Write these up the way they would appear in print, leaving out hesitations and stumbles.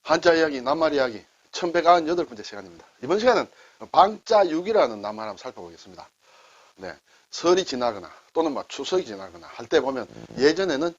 한자 이야기, 낱말 이야기 1198번째 시간입니다. 이번 시간은 방자육이라는 낱말 한번 살펴보겠습니다. 네, 설이 지나거나 또는 추석이 지나거나 할 때 보면 예전에는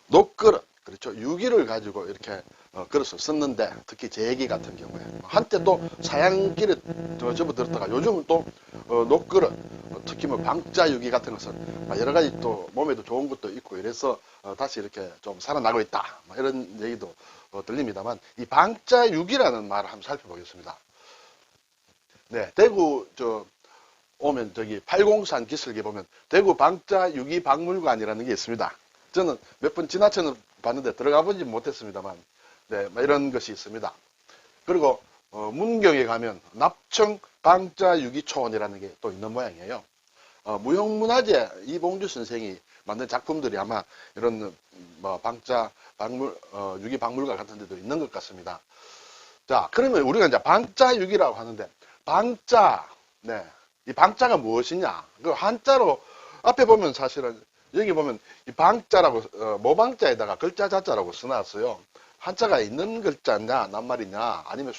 녹그릇, 그렇죠. 유기를 가지고 이렇게 그릇을 썼는데 특히 제기 같은 경우에 한때 또 사양기를 더 접어들었다가 요즘은 또 녹그릇, 특히 방자유기 같은 것은 여러 가지 또 몸에도 좋은 것도 있고 이래서 다시 이렇게 좀 살아나고 있다 이런 얘기도 들립니다만 이 방자유기라는 말을 한번 살펴보겠습니다. 네, 대구 오면 저기 803 기슭에 보면 대구 방자유기 박물관이라는 게 있습니다. 저는 몇 번 지나쳐는 봤는데 들어가 보지 못했습니다만 네, 이런 것이 있습니다. 그리고 문경에 가면 납청 방자유기초원이라는 게 또 있는 모양이에요. 무형문화재 이봉주 선생이 만든 작품들이 아마 이런 유기 박물관 같은 데도 있는 것 같습니다. 자, 그러면 우리가 이제 방자유기라고 하는데 방자, 네, 이 방자가 무엇이냐? 그 한자로 앞에 보면 사실은 여기 보면 이 방자라고 모방자에다가 글자 자자라고 써놨어요. 한자가 있는 글자냐, 낱말이냐, 아니면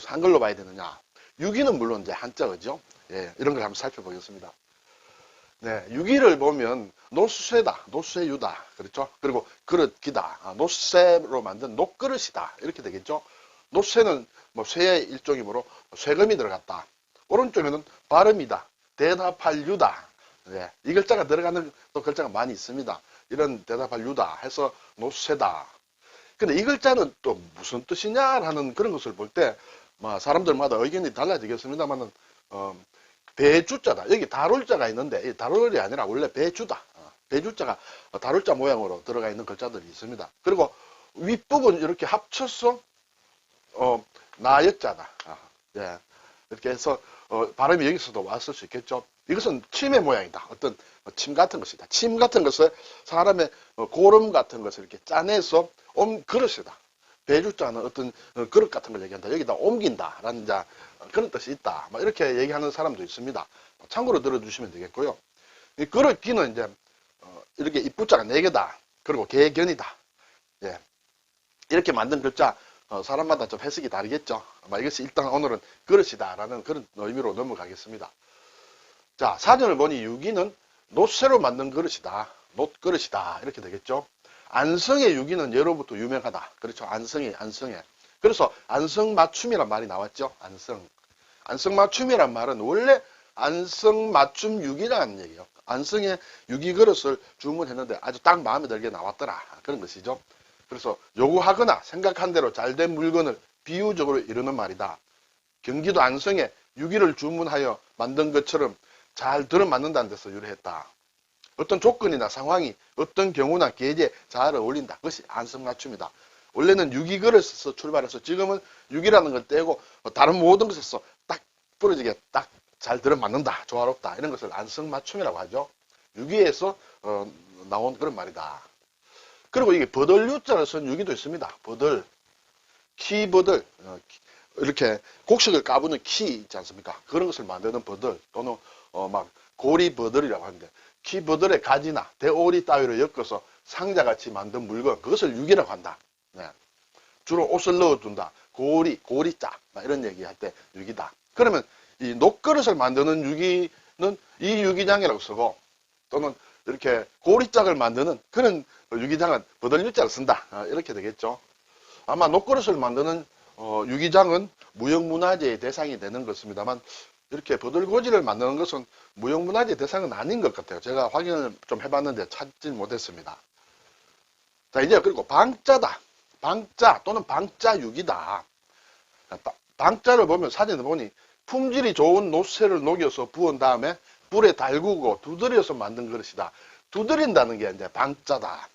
한글로 봐야 되느냐. 유기는 물론 이제 한자죠. 예, 이런 걸 한번 살펴보겠습니다. 네, 유기를 보면 노쇠다, 노쇠유다, 그렇죠? 그리고 그릇기다, 노쇠로 만든 녹그릇이다 이렇게 되겠죠. 노쇠는 쇠의 일종이므로 쇠금이 들어갔다. 오른쪽에는 발음이다, 대답할 유다. 네, 이 글자가 들어가는 또 글자가 많이 있습니다. 이런 대답할 유다 해서 노쇠다. 근데 이 글자는 또 무슨 뜻이냐라는 그런 것을 볼 때 사람들마다 의견이 달라지겠습니다만은 배주자다. 여기 다룰자가 있는데 이 다룰이 아니라 원래 배주다. 배주자가 다룰자 모양으로 들어가 있는 글자들이 있습니다. 그리고 윗부분 이렇게 합쳐서 나역자다. 예. 이렇게 해서 발음이 여기서도 왔을 수 있겠죠. 이것은 침의 모양이다. 어떤 침 같은 것이다. 침 같은 것을 사람의 고름 같은 것을 이렇게 짜내서 그릇이다. 배주자는 어떤 그릇 같은 걸 얘기한다. 여기다 옮긴다. 라는 그런 뜻이 있다. 이렇게 얘기하는 사람도 있습니다. 참고로 들어주시면 되겠고요. 이 그릇기는 이제 이렇게 입부자가 4개다. 그리고 개견이다. 예. 이렇게 만든 글자 사람마다 좀 해석이 다르겠죠. 이것이 일단 오늘은 그릇이다 라는 그런 의미로 넘어가겠습니다. 자, 사전을 보니 유기는 노쇠로 만든 그릇이다. 놋그릇이다. 이렇게 되겠죠. 안성의 유기는 예로부터 유명하다. 그렇죠. 안성에. 그래서 안성맞춤이란 말이 나왔죠. 안성맞춤이란 말은 원래 안성맞춤유기라는 얘기예요. 안성의 유기그릇을 주문했는데 아주 딱 마음에 들게 나왔더라. 그런 것이죠. 그래서 요구하거나 생각한 대로 잘된 물건을 비유적으로 이루는 말이다. 경기도 안성에 유기를 주문하여 만든 것처럼 잘 들어맞는다는 데서 유래했다. 어떤 조건이나 상황이 어떤 경우나 계제에 잘 어울린다. 그것이 안성맞춤이다. 원래는 유기그릇에서 출발해서 지금은 유기라는 걸 떼고 다른 모든 것에서 딱 부러지게 딱 잘 들어맞는다. 조화롭다. 이런 것을 안성맞춤이라고 하죠. 유기에서 나온 그런 말이다. 그리고 이게 버들유자를 쓴 유기도 있습니다. 버들, 키버들, 이렇게 곡식을 까부는 키 있지 않습니까? 그런 것을 만드는 버들 또는 고리버들이라고 하는데 키버들의 가지나 대오리 따위로 엮어서 상자같이 만든 물건 그것을 유기라고 한다. 네. 주로 옷을 넣어둔다. 고리자 이런 얘기할 때 유기다. 그러면 이 녹그릇을 만드는 유기는 이 유기장이라고 쓰고 또는 이렇게 고리짝을 만드는 그런 유기장은 버들유자를 쓴다. 이렇게 되겠죠. 아마 녹그릇을 만드는 유기장은 무형문화재의 대상이 되는 것입니다만 이렇게 버들고지를 만드는 것은 무형문화재 대상은 아닌 것 같아요. 제가 확인을 좀 해봤는데 찾지 못했습니다. 자, 이제 그리고 방자다. 방자 또는 방자유기다. 방자를 보면 사진을 보니 품질이 좋은 노쇠를 녹여서 부은 다음에 불에 달구고 두드려서 만든 그릇이다. 두드린다는 게 이제 방자다.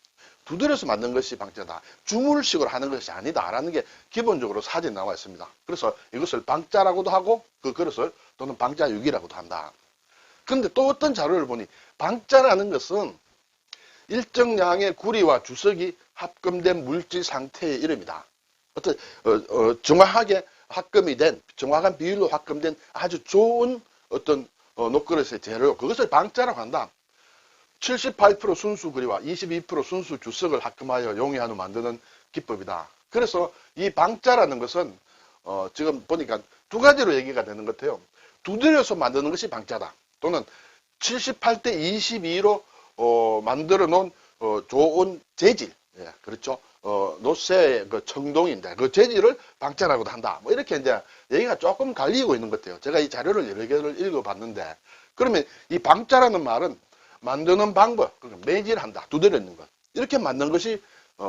두드려서 만든 것이 방자다. 주물식으로 하는 것이 아니다라는 게 기본적으로 사진에 나와 있습니다. 그래서 이것을 방자라고도 하고 그 그릇을 또는 방자유기라고도 한다. 그런데 또 어떤 자료를 보니 방자라는 것은 일정량의 구리와 주석이 합금된 물질 상태의 이름이다. 어떤 정확하게 합금이 된 정확한 비율로 합금된 아주 좋은 어떤 녹그릇의 재료 그것을 방자라고 한다. 78% 순수 구리와 22% 순수 주석을 합금하여 용해한 후 만드는 기법이다. 그래서 이 방자라는 것은 지금 보니까 두 가지로 얘기가 되는 것 같아요. 두드려서 만드는 것이 방자다. 또는 78대 22로 만들어 놓은 좋은 재질, 예, 그렇죠. 노쇠의 그 청동인데 그 재질을 방자라고도 한다. 뭐 이렇게 이제 얘기가 조금 갈리고 있는 것 같아요. 제가 이 자료를 여러 개를 읽어봤는데, 그러면 이 방자라는 말은 만드는 방법, 그러니까 매질한다, 두드리는 것, 이렇게 만든 것이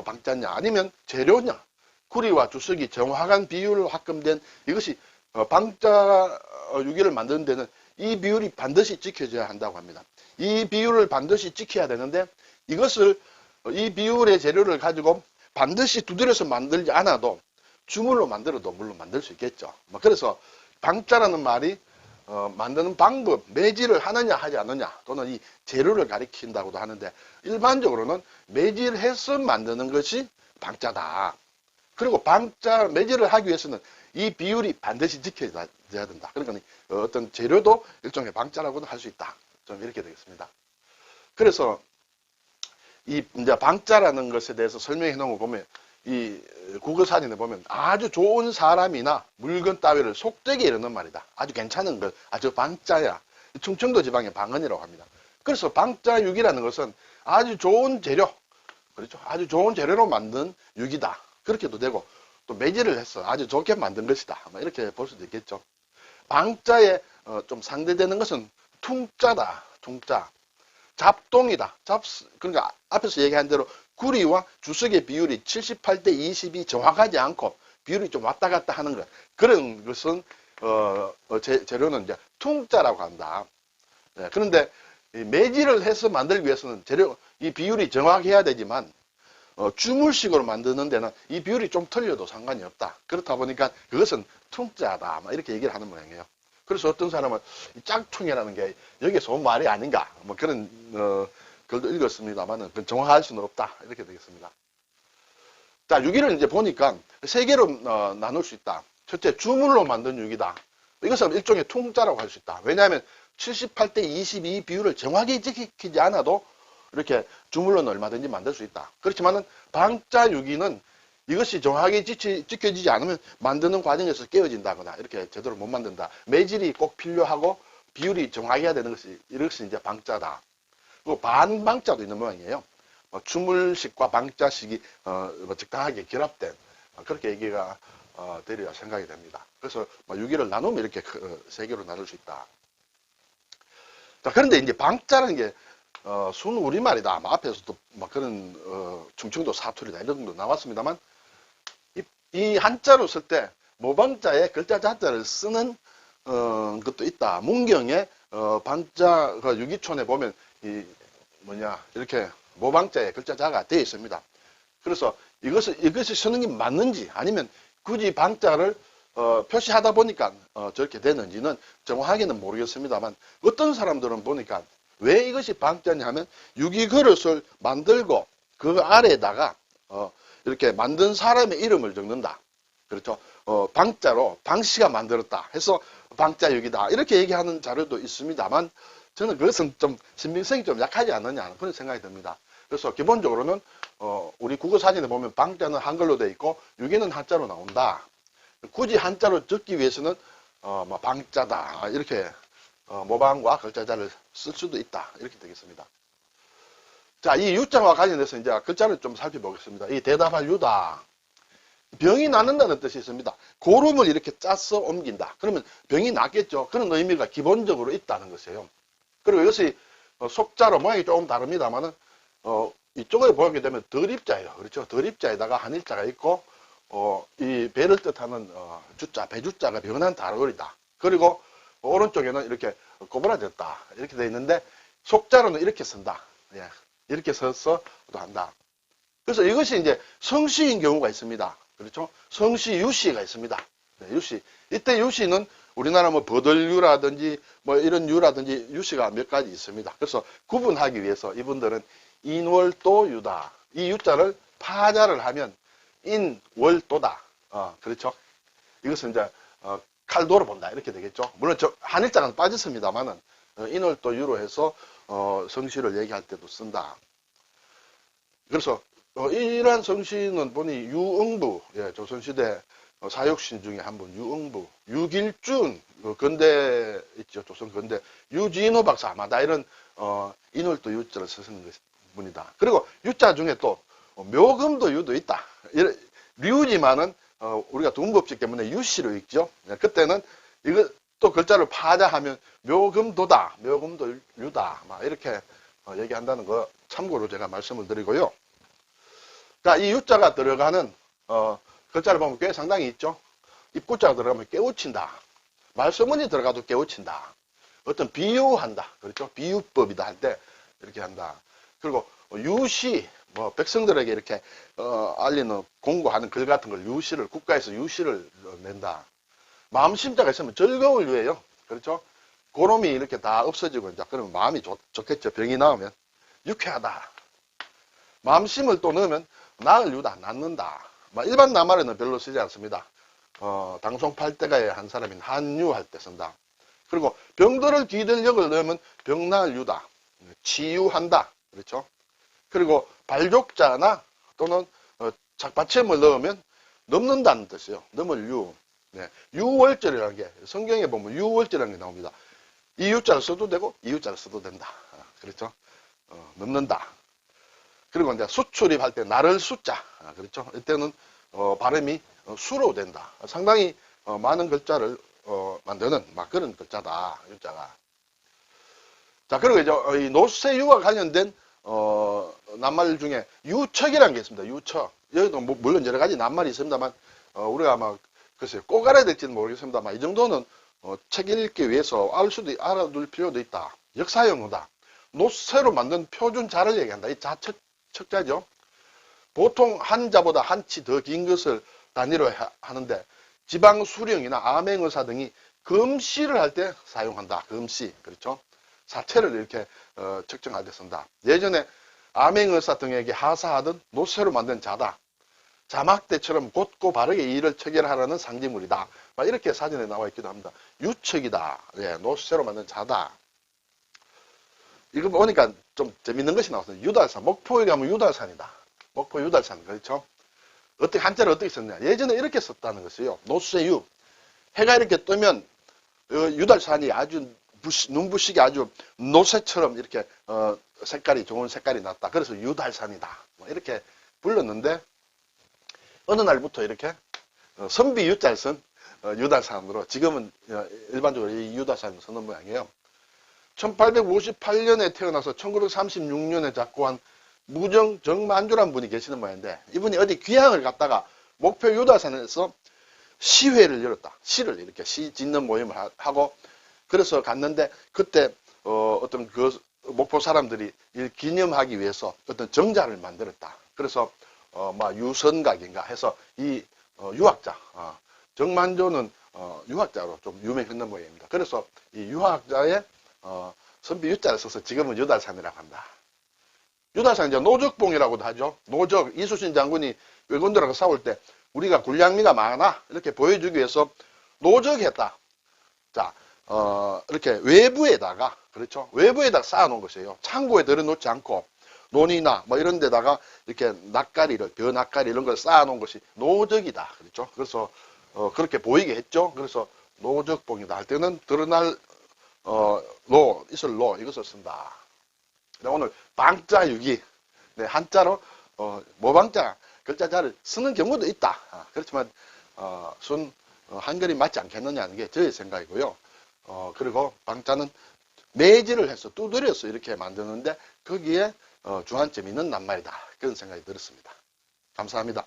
방자냐, 아니면 재료냐, 구리와 주석이 정확한 비율로 합금된 이것이 방자 유기를 만드는 데는 이 비율이 반드시 지켜져야 한다고 합니다. 이 비율을 반드시 지켜야 되는데, 이것을 이 비율의 재료를 가지고 반드시 두드려서 만들지 않아도 주물로 만들어도 물론 만들 수 있겠죠. 그래서 방자라는 말이 만드는 방법, 매질을 하느냐 하지 않느냐, 또는 이 재료를 가리킨다고도 하는데, 일반적으로는 매질해서 만드는 것이 방자다. 그리고 방자 매질을 하기 위해서는 이 비율이 반드시 지켜져야 된다. 그러니까 어떤 재료도 일종의 방자라고도 할 수 있다. 좀 이렇게 되겠습니다. 그래서 이 이제 방자라는 것에 대해서 설명해 놓은 거 보면, 이 국어 사전에 보면 아주 좋은 사람이나 물건 따위를 속되게 이르는 말이다. 아주 괜찮은 것, 아주 방자야. 충청도 지방의 방언이라고 합니다. 그래서 방자육이라는 것은 아주 좋은 재료, 그렇죠. 아주 좋은 재료로 만든 육이다. 그렇게도 되고, 또 매질을 해서 아주 좋게 만든 것이다. 이렇게 볼 수도 있겠죠. 방자에 좀 상대되는 것은 퉁자다. 퉁자. 잡동이다. 그러니까 앞에서 얘기한 대로 구리와 주석의 비율이 78대 20이 정확하지 않고 비율이 좀 왔다 갔다 하는 것. 그런 것은 재료는 이제 퉁자라고 한다. 네, 그런데 매질을 해서 만들기 위해서는 이 비율이 정확해야 되지만 주물식으로 만드는 데는 이 비율이 좀 틀려도 상관이 없다. 그렇다 보니까 그것은 퉁자다. 이렇게 얘기를 하는 모양이에요. 그래서 어떤 사람은 이 짝퉁이라는 게 여기서 온 말이 아닌가, 그런 글도 읽었습니다만은 그건 정확할 수는 없다. 이렇게 되겠습니다. 자, 유기를 이제 보니까 세 개로 나눌 수 있다. 첫째, 주물로 만든 유기다. 이것은 일종의 퉁자라고 할 수 있다. 왜냐하면 78대 22 비율을 정확히 지키지 않아도 이렇게 주물로는 얼마든지 만들 수 있다. 그렇지만은 방자 유기는 이것이 정확히 지켜지지 않으면 만드는 과정에서 깨어진다거나 이렇게 제대로 못 만든다. 매질이 꼭 필요하고 비율이 정확해야 되는 이것이 이제 방자다. 그리고 반방자도 있는 모양이에요. 주물식과 방자식이 적당하게 결합된 그렇게 얘기가 되리라 생각이 됩니다. 그래서 유기를 나누면 이렇게 세 개로 나눌 수 있다. 자, 그런데 이제 방자라는 게 순 우리말이다. 앞에서도 그런 충청도 사투리다 이런 정도 나왔습니다만, 이 한자로 쓸 때 모방자에 글자 자자를 쓰는 것도 있다. 문경에 방자 유기촌에 보면 이렇게 모방자에 글자 자가 되어 있습니다. 그래서 이것이 쓰는 게 맞는지, 아니면 굳이 방자를 표시하다 보니까 저렇게 되는지는 정확하게는 모르겠습니다만, 어떤 사람들은 보니까 왜 이것이 방자냐 하면 유기 그릇을 만들고 그 아래에다가 이렇게 만든 사람의 이름을 적는다. 그렇죠. 방자로 방씨가 만들었다 해서 방자육이다. 이렇게 얘기하는 자료도 있습니다만, 저는 그것은 좀 신빙성이 좀 약하지 않느냐 그런 생각이 듭니다. 그래서 기본적으로는 우리 국어 사전에 보면 방자는 한글로 되어 있고 유기는 한자로 나온다. 굳이 한자로 적기 위해서는 방자다 이렇게 모방과 글자자를 쓸 수도 있다. 이렇게 되겠습니다. 자, 이 유자와 관련해서 이제 글자를 좀 살펴보겠습니다. 이 대답할 유다. 병이 낫는다는 뜻이 있습니다. 고름을 이렇게 짜서 옮긴다. 그러면 병이 낫겠죠. 그런 의미가 기본적으로 있다는 것이에요. 그리고 이것이 속자로 모양이 조금 다릅니다만은 이쪽을 보게 되면 덜입자예요. 그렇죠. 덜입자에다가 한일자가 있고 이 배를 뜻하는 주자, 배주자가 병한 다르거리다. 그리고 오른쪽에는 이렇게 꼬부라졌다. 이렇게 되어 있는데 속자로는 이렇게 쓴다. 예. 이렇게 써서 또 한다. 그래서 이것이 이제 성시인 경우가 있습니다. 그렇죠? 성시 유시가 있습니다. 네, 유시. 이때 유시는 우리나라 버들유라든지 이런 유라든지 유시가 몇 가지 있습니다. 그래서 구분하기 위해서 이분들은 인월도유다. 이 유자를 파자를 하면 인월도다. 그렇죠? 이것은 이제 칼도로 본다. 이렇게 되겠죠. 물론 한일자는 빠졌습니다만은 인월도유로 해서 성시를 얘기할 때도 쓴다. 그래서 이러한 성씨는 보니 유응부, 예, 조선시대 사육신 중에 한 분, 유응부, 유길준, 근대 있죠, 조선 근대, 유진호 박사, 아마 다 이런 인월도 유자를 쓰는 분이다. 그리고 유자 중에 또 묘금도 유도 있다. 류지만은 우리가 동법칙 때문에 유씨로 읽죠. 예, 그때는 이거 또 글자를 파자하면 묘금도다, 묘금도 유다, 막 이렇게 얘기한다는 거 참고로 제가 말씀을 드리고요. 자, 이 유자가 들어가는 글자를 보면 꽤 상당히 있죠. 입구자가 들어가면 깨우친다. 말소문이 들어가도 깨우친다. 어떤 비유한다. 그렇죠? 비유법이다 할 때 이렇게 한다. 그리고 유시, 뭐 백성들에게 이렇게 알리는 공고하는 글 같은 걸 유시를, 국가에서 유시를 낸다. 마음심자가 있으면 즐거울 유예요. 그렇죠? 고놈이 이렇게 다 없어지고 이제 그러면 마음이 좋겠죠. 병이 나오면 유쾌하다. 마음심을 또 넣으면 나을 유다, 낫는다. 일반 낱말에는 별로 쓰지 않습니다. 당송팔대가의 한 사람인 한유할 때 쓴다. 그리고 병들을 기들 역을 넣으면 병나을 유다, 치유한다. 그렇죠? 그리고 발족자나 또는 작받침을 넣으면 넘는다는 뜻이에요. 넘을 유. 네. 유월절이라는 게 성경에 보면 유월절이라는 게 나옵니다. 이 유자를 써도 되고 이 유자를 써도 된다. 그렇죠? 넘는다. 그리고 이제 수출입할 때 나를 숫자. 그렇죠? 이때는 발음이 수로 된다. 상당히 많은 글자를 만드는 막 그런 글자다. 유자가. 자, 그리고 이제 이 노쇠유와 관련된 낱말 중에 유척이라는 게 있습니다. 유척. 여기도 물론 여러 가지 낱말이 있습니다만 우리가 아마 글쎄요, 꼭 알아야 될지는 모르겠습니다만 이 정도는 책 읽기 위해서 알아둘 필요도 있다. 역사용어다. 노쇠로 만든 표준자를 얘기한다. 이 척자죠. 보통 한자보다 한치 더 긴 것을 단위로 하는데 지방 수령이나 암행의사 등이 금시를 할 때 사용한다. 금시. 그렇죠? 사체를 이렇게 측정할 때 쓴다. 예전에 암행의사 등에게 하사하던 노쇠로 만든 자다. 자막대처럼 곧고 바르게 일을 체결하라는 상징물이다. 이렇게 사전에 나와 있기도 합니다. 유척이다. 예, 노쇠로 만든 자다. 이거 보니까 좀 재밌는 것이 나왔어요. 유달산. 목포에 가면 유달산이다. 목포 유달산. 그렇죠? 한자를 어떻게 썼냐. 예전에 이렇게 썼다는 것이요. 노쇠유. 해가 이렇게 뜨면 유달산이 아주 눈부시게 아주 노쇠처럼 이렇게 색깔이 좋은 색깔이 났다. 그래서 유달산이다. 이렇게 불렀는데 어느 날부터 이렇게 선비 유자를 쓴 유달산으로 지금은 일반적으로 이 유달산을 쓰는 모양이에요. 1858년에 태어나서 1936년에 작고한 무정 정만주란 분이 계시는 모양인데 이분이 어디 귀향을 갔다가 목표 유달산에서 시회를 열었다. 시를 이렇게 시 짓는 모임을 하고 그래서 갔는데 그때 어떤 그 목포 사람들이 이 기념하기 위해서 어떤 정자를 만들었다. 그래서 유선각인가 해서 이 유학자 정만조는 유학자로 좀 유명했는 모양입니다. 그래서 이 유학자의 선비 유자를 써서 지금은 유달산이라고 한다. 유달산 이제 노적봉이라고도 하죠. 노적 이수신 장군이 왜군들하고 싸울 때 우리가 군량미가 많아 이렇게 보여주기 위해서 노적했다. 자, 이렇게 외부에다가 그렇죠. 외부에다 쌓아놓은 것이에요. 창고에 들여놓지 않고 논이나 이런 데다가 이렇게 벼낙가리 이런 걸 쌓아놓은 것이 노적이다. 그렇죠. 그래서 그렇게 보이게 했죠. 그래서 노적봉이다 할 때는 드러날 이것을 쓴다. 오늘 방자유기, 네, 한자로 모방자 글자자를 쓰는 경우도 있다. 그렇지만 한글이 맞지 않겠느냐는 게 저의 생각이고요. 그리고 방자는 매질을 해서 두드려서 이렇게 만드는데 거기에 주안점이 있는 낱말이다. 그런 생각이 들었습니다. 감사합니다.